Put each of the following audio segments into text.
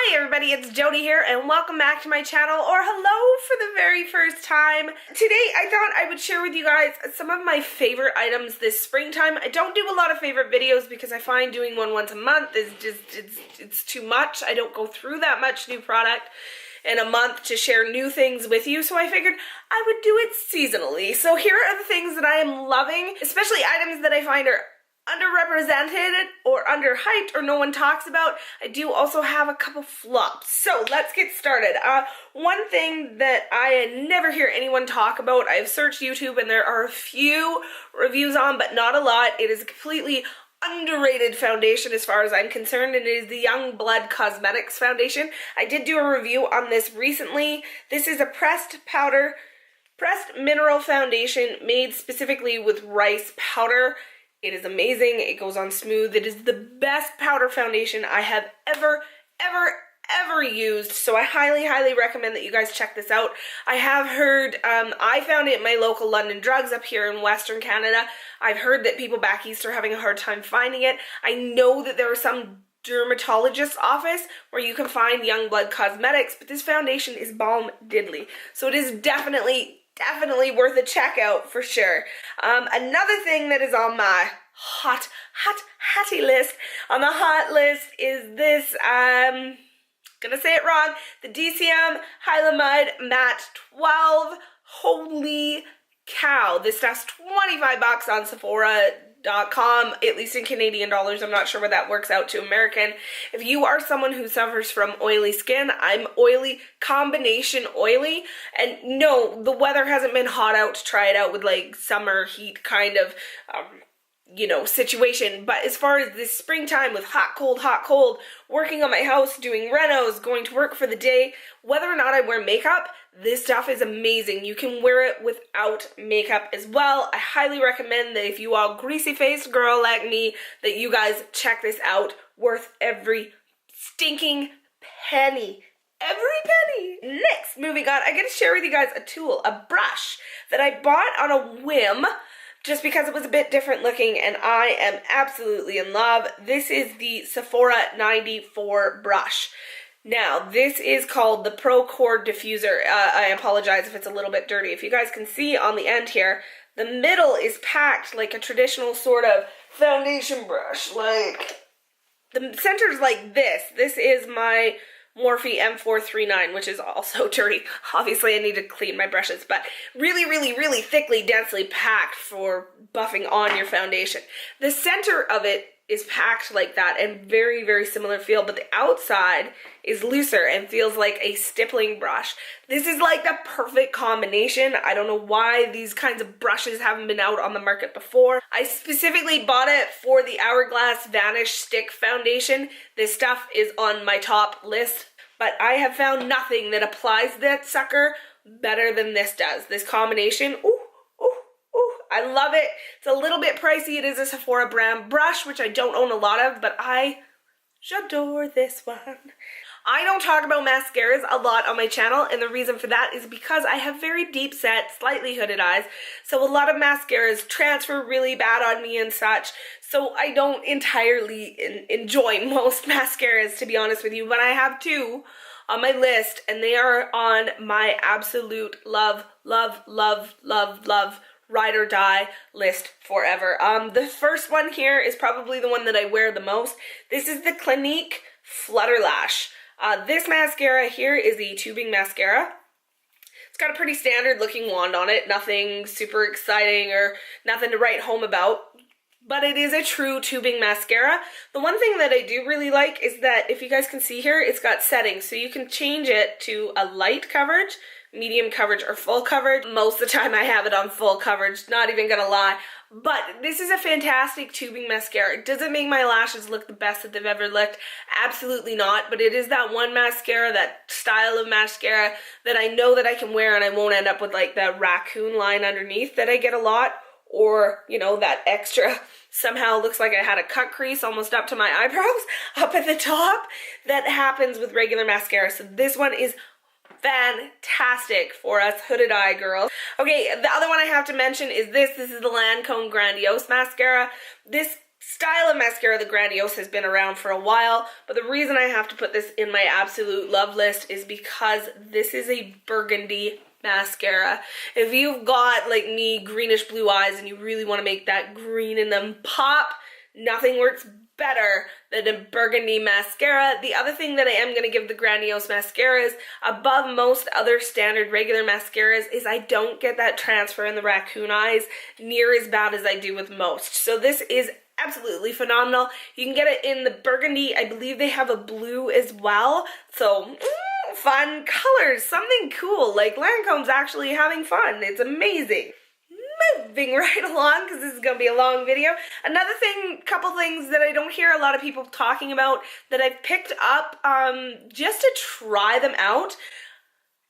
Hi everybody, it's Jody here and welcome back to my channel, or hello for the very first time. Today I thought I would share with you guys some of my favorite items this springtime. I don't do a lot of favorite videos because I find doing one once a month is just, it's too much. I don't go through that much new product in a month to share new things with you, so I figured I would do it seasonally. So here are the things that I am loving, especially items that I find are underrepresented or underhyped or no one talks about. I do also have a couple flops. So let's get started. One thing that I never hear anyone talk about, I've searched YouTube and there are a few reviews on, but not a lot. It is a completely underrated foundation as far as I'm concerned, and it is the Young Blood Cosmetics foundation. I did do a review on this recently. This is a pressed mineral foundation made specifically with rice powder. It is amazing. It goes on smooth. It is the best powder foundation I have ever used. So I highly recommend that you guys check this out. I have heard, I found it at my local London Drugs up here in Western Canada. I've heard that people back east are having a hard time finding it. I know that there are some dermatologist's office where you can find Young Blood Cosmetics, but this foundation is bomb diddly. So it is definitely worth a check out for sure. Another thing that is on my hottie list, on the hot list, is this, gonna say it wrong, the DCM Hylamide Matte 12. Holy cow, this stuff's 25 bucks on Sephora.com, at least in Canadian dollars. I'm not sure what that works out to American. If you are someone who suffers from oily skin, I'm oily, combination oily, and no, the weather hasn't been hot out to try it out with like summer heat kind of you know, situation. But as far as this springtime with hot, cold, working on my house, doing renos, going to work for the day, whether or not I wear makeup, this stuff is amazing. You can wear it without makeup as well. I highly recommend that if you are a greasy-faced girl like me, that you guys check this out. Worth every stinking penny. Every penny. Next, moving on, I gotta share with you guys a tool, a brush that I bought on a whim, just because it was a bit different looking, and I am absolutely in love. This is the Sephora 94 brush. Now, this is called the Pro Cord Diffuser. I apologize if it's a little bit dirty. If you guys can see on the end here, the middle is packed like a traditional sort of foundation brush. Like, the center's like this. This is my Morphe M439, which is also dirty. Obviously, I need to clean my brushes, but really thickly, densely packed for buffing on your foundation. The center of it is packed like that and very similar feel, but the outside is looser and feels like a stippling brush. This is like the perfect combination. I don't know why these kinds of brushes haven't been out on the market before. I specifically bought it for the Hourglass Vanish Stick Foundation. This stuff is on my top list, but I have found nothing that applies that sucker better than this does. This combination, ooh, I love it. It's a little bit pricey. It is a Sephora brand brush, which I don't own a lot of, but j'adore this one. I don't talk about mascaras a lot on my channel, and the reason for that is because I have very deep set, slightly hooded eyes, so a lot of mascaras transfer really bad on me and such, so I don't entirely enjoy most mascaras, to be honest with you, but I have two on my list, and they are on my absolute love, ride or die list forever. The first one here is probably the one that I wear the most. This is the Clinique Flutter Lash. This mascara here is the tubing mascara. It's got a pretty standard looking wand on it, nothing super exciting or nothing to write home about, but it is a true tubing mascara. The one thing that I do really like is that, if you guys can see here, it's got settings, so you can change it to a light coverage, medium coverage, or full coverage. Most of the time I have it on full coverage, not even gonna lie. But this is a fantastic tubing mascara. Does it make my lashes look the best that they've ever looked? Absolutely not, but it is that one mascara, that style of mascara that I know that I can wear and I won't end up with like that raccoon line underneath that I get a lot, or, you know, that extra, somehow looks like I had a cut crease almost up to my eyebrows, up at the top. That happens with regular mascara, so this one is fantastic for us hooded eye girls. Okay, the other one I have to mention is this. This is the Lancome Grandiose Mascara. This style of mascara, the Grandiose, has been around for a while, but the reason I have to put this in my absolute love list is because this is a burgundy mascara. If you've got, like me, greenish blue eyes and you really want to make that green in them pop, nothing works better than a burgundy mascara. The other thing that I am going to give the Grandiose mascaras above most other standard regular mascaras is I don't get that transfer in the raccoon eyes near as bad as I do with most. So this is absolutely phenomenal. You can get it in the burgundy. I believe they have a blue as well. So fun colors, something cool. Like Lancome's actually having fun. It's amazing. Moving right along, because this is going to be a long video. Another thing, couple things that I don't hear a lot of people talking about that I've picked up just to try them out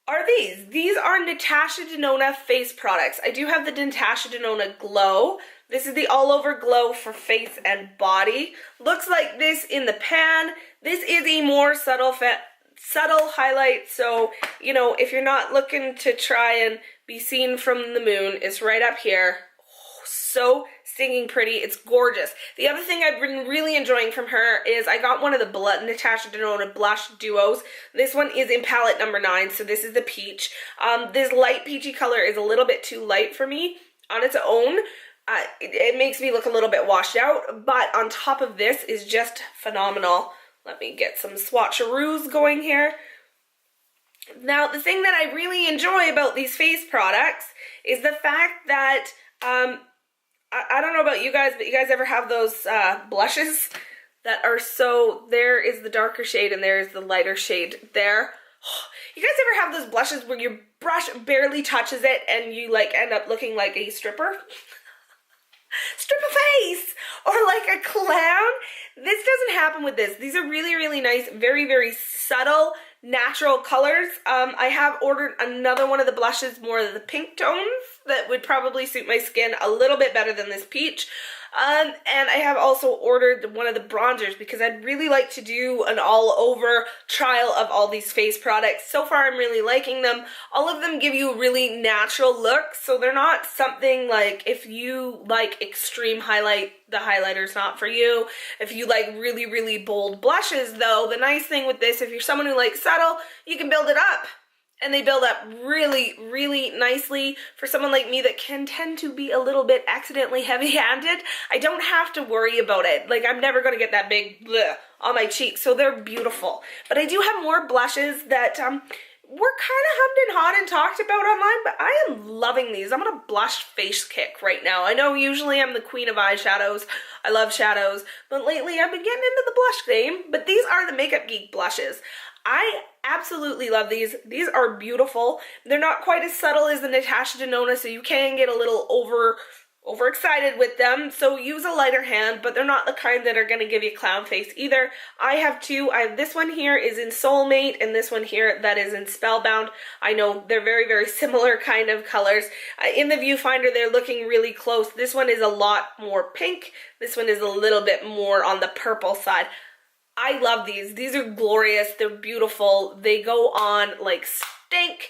are these. These are Natasha Denona face products. I do have the Natasha Denona Glow. This is the all over glow for face and body. Looks like this in the pan. This is a more subtle highlight, so you know, if you're not looking to try and be seen from the moon, it's right up here. Oh, so stinging pretty. It's gorgeous. The other thing I've been really enjoying from her is I got one of the Natasha Denona blush duos. This one is in palette number 9, so this is the peach. This light peachy color is a little bit too light for me on its own. It makes me look a little bit washed out, but on top of this is just phenomenal. Let me get some swatcheroos going here. Now, the thing that I really enjoy about these face products is the fact that, I don't know about you guys, but you guys ever have those blushes that are so, there is the darker shade and there is the lighter shade there. You guys ever have those blushes where your brush barely touches it and you like end up looking like a stripper? Stripper face! Or like a clown? This doesn't happen with this. These are really, really nice, very, very subtle, natural colors. I have ordered another one of the blushes, more of the pink tones, that would probably suit my skin a little bit better than this peach. And I have also ordered one of the bronzers because I'd really like to do an all-over trial of all these face products. So far, I'm really liking them. All of them give you a really natural look, so they're not something like, if you like extreme highlight, the highlighter's not for you. If you like really, really bold blushes, though, the nice thing with this, if you're someone who likes subtle, you can build it up. And they build up really, really nicely. For someone like me that can tend to be a little bit accidentally heavy-handed, I don't have to worry about it. Like, I'm never going to get that big bleh on my cheeks, so they're beautiful. But I do have more blushes that were kind of hummed and hawed and talked about online, but I am loving these. I'm on a blush face kick right now. I know usually I'm the queen of eyeshadows. I love shadows, but lately I've been getting into the blush game. But these are the Makeup Geek blushes. I absolutely love these. These are beautiful. They're not quite as subtle as the Natasha Denona, so you can get a little overexcited with them. So use a lighter hand, but they're not the kind that are going to give you clown face either. I have two. I have this one here is in Soulmate, and this one here that is in Spellbound. I know they're very, very similar kind of colors. In the viewfinder, they're looking really close. This one is a lot more pink. This one is a little bit more on the purple side. I love these. These are glorious. They're beautiful. They go on like stink.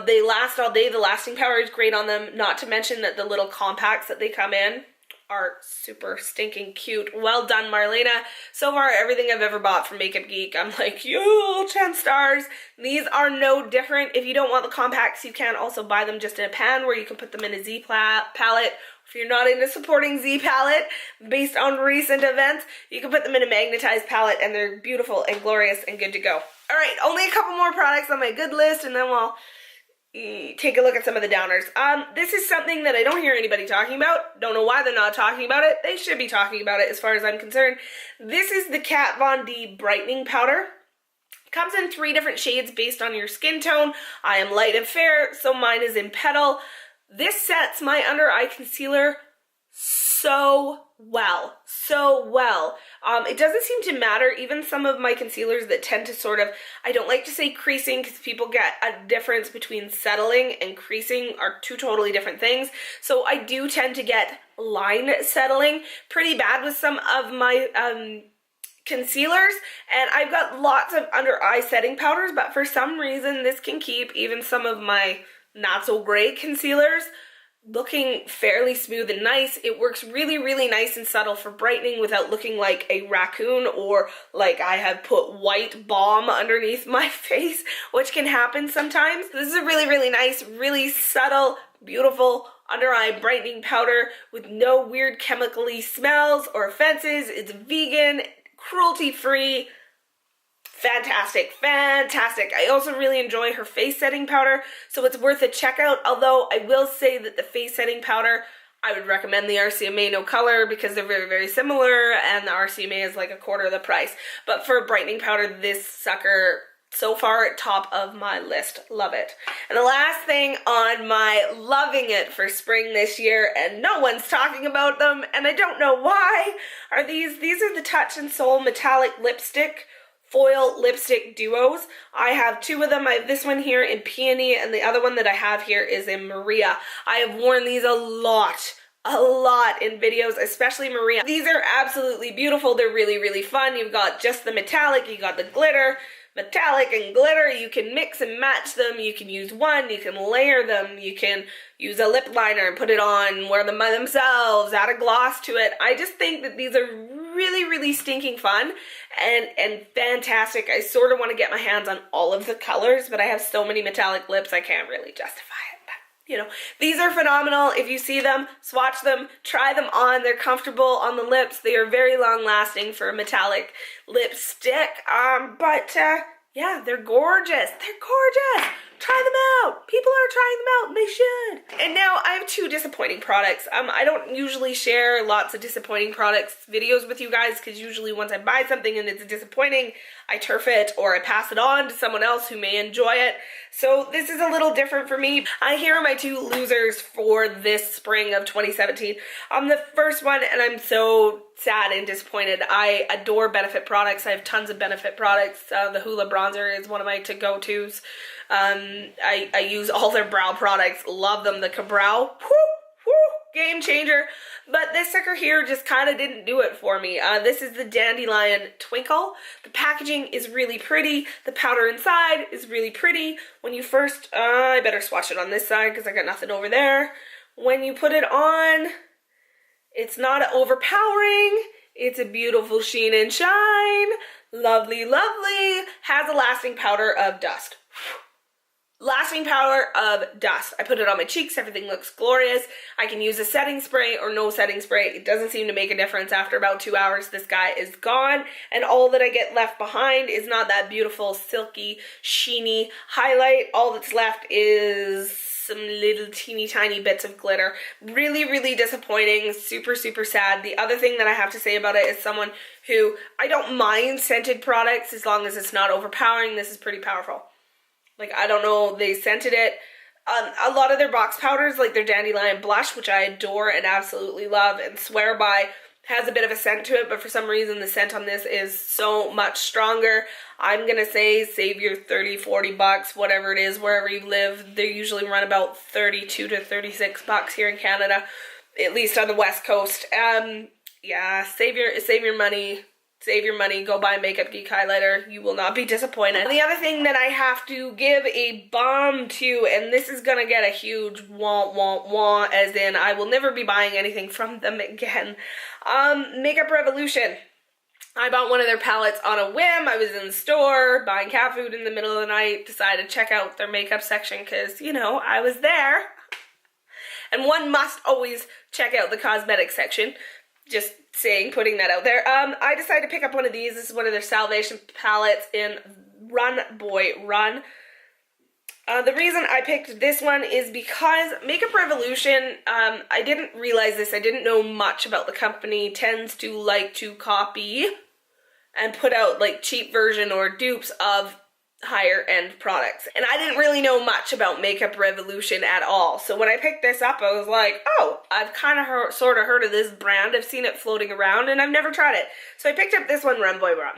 They last all day. The lasting power is great on them. Not to mention that the little compacts that they come in are super stinking cute. Well done, Marlena. So far, everything I've ever bought from Makeup Geek, I'm like, yo, 10 stars. These are no different. If you don't want the compacts, you can also buy them just in a pan where you can put them in a Z palette. If you're not into supporting Z palette based on recent events, you can put them in a magnetized palette and they're beautiful and glorious and good to go. All right, only a couple more products on my good list and then we'll take a look at some of the downers. This is something that I don't hear anybody talking about. Don't know why they're not talking about it. They should be talking about it as far as I'm concerned. This is the Kat Von D Brightening Powder. Comes in 3 different shades based on your skin tone. I am light and fair, so mine is in Petal. This sets my under eye concealer so well, so well. It doesn't seem to matter, even some of my concealers that tend to sort of, I don't like to say creasing because people get a difference between settling and creasing are 2 totally different things. So I do tend to get line settling pretty bad with some of my concealers, and I've got lots of under eye setting powders, but for some reason this can keep even some of my not so great concealers looking fairly smooth and nice. It works really, really nice and subtle for brightening without looking like a raccoon or like I have put white balm underneath my face, which can happen sometimes. This is a really, really nice, really subtle, beautiful under eye brightening powder with no weird chemically smells or offenses. It's vegan, cruelty-free. Fantastic, fantastic. I also really enjoy her face setting powder, so it's worth a check out. Although I will say that the face setting powder, I would recommend the RCMA No Color because they're very, very similar, and the RCMA is like a quarter of the price. But for a brightening powder, this sucker, so far, top of my list. Love it. And the last thing on my loving it for spring this year, and no one's talking about them, and I don't know why, are these. These are the Touch and Soul Metallic Lipstick Foil Lipstick Duos. I have two of them. I have this one here in Peony, and the other one that I have here is in Maria. I have worn these a lot in videos, especially Maria. These are absolutely beautiful. They're really, really fun. You've got just the metallic, you got the glitter, metallic and glitter. You can mix and match them. You can use one, you can layer them, you can use a lip liner and put it on, wear them by themselves, add a gloss to it. I just think that these are really, really stinking fun and fantastic. I sort of want to get my hands on all of the colors, but I have so many metallic lips I can't really justify it. But, you know, these are phenomenal. If you see them, swatch them, try them on. They're comfortable on the lips. They are very long lasting for a metallic lipstick. Yeah, they're gorgeous. They're gorgeous. Try them out. People are trying them out and they should. And now I have two disappointing products. I don't usually share lots of disappointing products videos with you guys because usually once I buy something and it's disappointing, I turf it or I pass it on to someone else who may enjoy it. So this is a little different for me. Here are my two losers for this spring of 2017. The first one, and I'm so sad and disappointed. I adore Benefit products. I have tons of Benefit products. The Hoola bronzer is one of my to-go-tos. I use all their brow products. Love them. The Cabrow, game changer. But this sticker here just kind of didn't do it for me. This is the Dandelion Twinkle. The packaging is really pretty. The powder inside is really pretty. When you first, I better swatch it on this side because I got nothing over there. When you put it on, it's not overpowering. It's a beautiful sheen and shine. Lovely, lovely. Has a lasting powder of dust. Lasting powder of dust. I put it on my cheeks. Everything looks glorious. I can use a setting spray or no setting spray. It doesn't seem to make a difference. After about 2 hours, this guy is gone. And all that I get left behind is not that beautiful, silky, sheeny highlight. All that's left is some little teeny tiny bits of glitter. Really, really disappointing. Super, super sad. The other thing that I have to say about it is someone who, I don't mind scented products as long as it's not overpowering. This is pretty powerful. Like, I don't know, they scented it. A lot of their box powders, like their Dandelion Blush, which I adore and absolutely love and swear by, has a bit of a scent to it, but for some reason the scent on this is so much stronger. I'm gonna say save your 30, 40 bucks, whatever it is, wherever you live. They usually run about 32 to 36 bucks here in Canada, at least on the West Coast. Yeah, save your money. Save your money, go buy a Makeup Geek highlighter. You will not be disappointed. The other thing that I have to give a bomb to, and this is gonna get a huge wah, as in I will never be buying anything from them again. Makeup Revolution. I bought one of their palettes on a whim. I was in the store buying cat food in the middle of the night, decided to check out their makeup section because, you know, I was there. And one must always check out the cosmetic section. Just saying, putting that out there. I decided to pick up one of these. This is one of their Salvation palettes in Run Boy Run. The reason I picked this one is because Makeup Revolution, I didn't realize this, I didn't know much about the company, tends to like to copy and put out like cheap version or dupes of higher end products. And I didn't really know much about Makeup Revolution at all. So when I picked this up, I was like, oh, I've kind of sort of heard of this brand. I've seen it floating around and I've never tried it. So I picked up this one, Run Boy Run.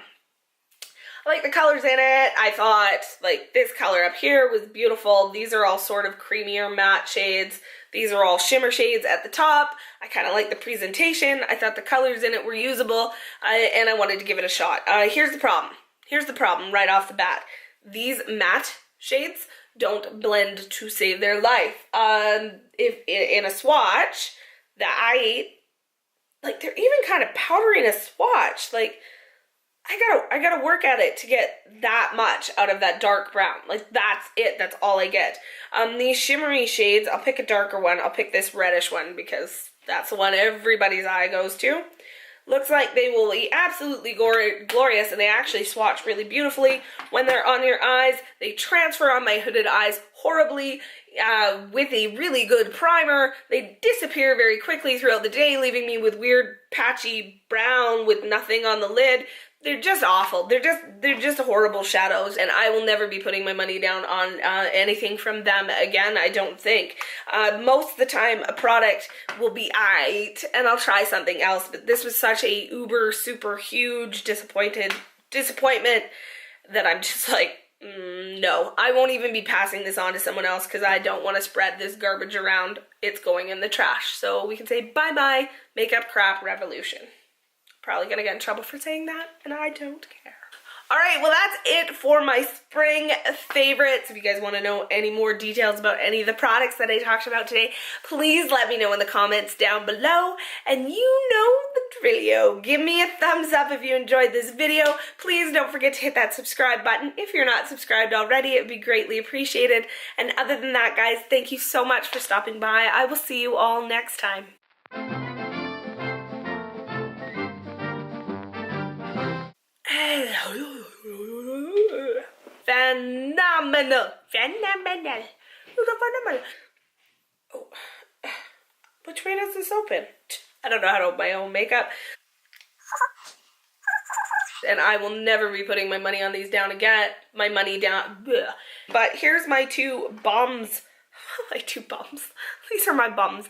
I like the colors in it. I thought like this color up here was beautiful. These are all sort of creamier matte shades. These are all shimmer shades at the top. I kind of like the presentation. I thought the colors in it were usable and I wanted to give it a shot. Here's the problem. Here's the problem right off the bat. These matte shades don't blend to save their life. If in a swatch that like, they're even kind of powdery in a swatch. Like, I gotta work at it to get that much out of that dark brown. Like, that's it. That's all I get. These shimmery shades, I'll pick a darker one. I'll pick this reddish one because that's the one everybody's eye goes to. Looks like they will be absolutely glorious, and they actually swatch really beautifully. When they're on your eyes, they transfer on my hooded eyes horribly. With a really good primer, they disappear very quickly throughout the day, leaving me with weird patchy brown with nothing on the lid. They're just awful. They're just horrible shadows, and I will never be putting my money down on anything from them again, I don't think. Most of the time, a product will be aight, and I'll try something else, but this was such a uber, super huge disappointment that I'm just like, no. I won't even be passing this on to someone else because I don't want to spread this garbage around. It's going in the trash. So we can say bye-bye, makeup crap revolution. Probably gonna get in trouble for saying that, and I don't care. Alright, well that's it for my spring favorites. If you guys want to know any more details about any of the products that I talked about today, please let me know in the comments down below. And you know the drillio. Give me a thumbs up if you enjoyed this video. Please don't forget to hit that subscribe button. If you're not subscribed already, it would be greatly appreciated. And other than that, guys, thank you so much for stopping by. I will see you all next time. Phenomenal. Oh, which way does this open? I don't know how to open my own makeup. And I will never be putting my money on these down again. My money down. Bleh. But here's my two bums. My two bums. These are my bums.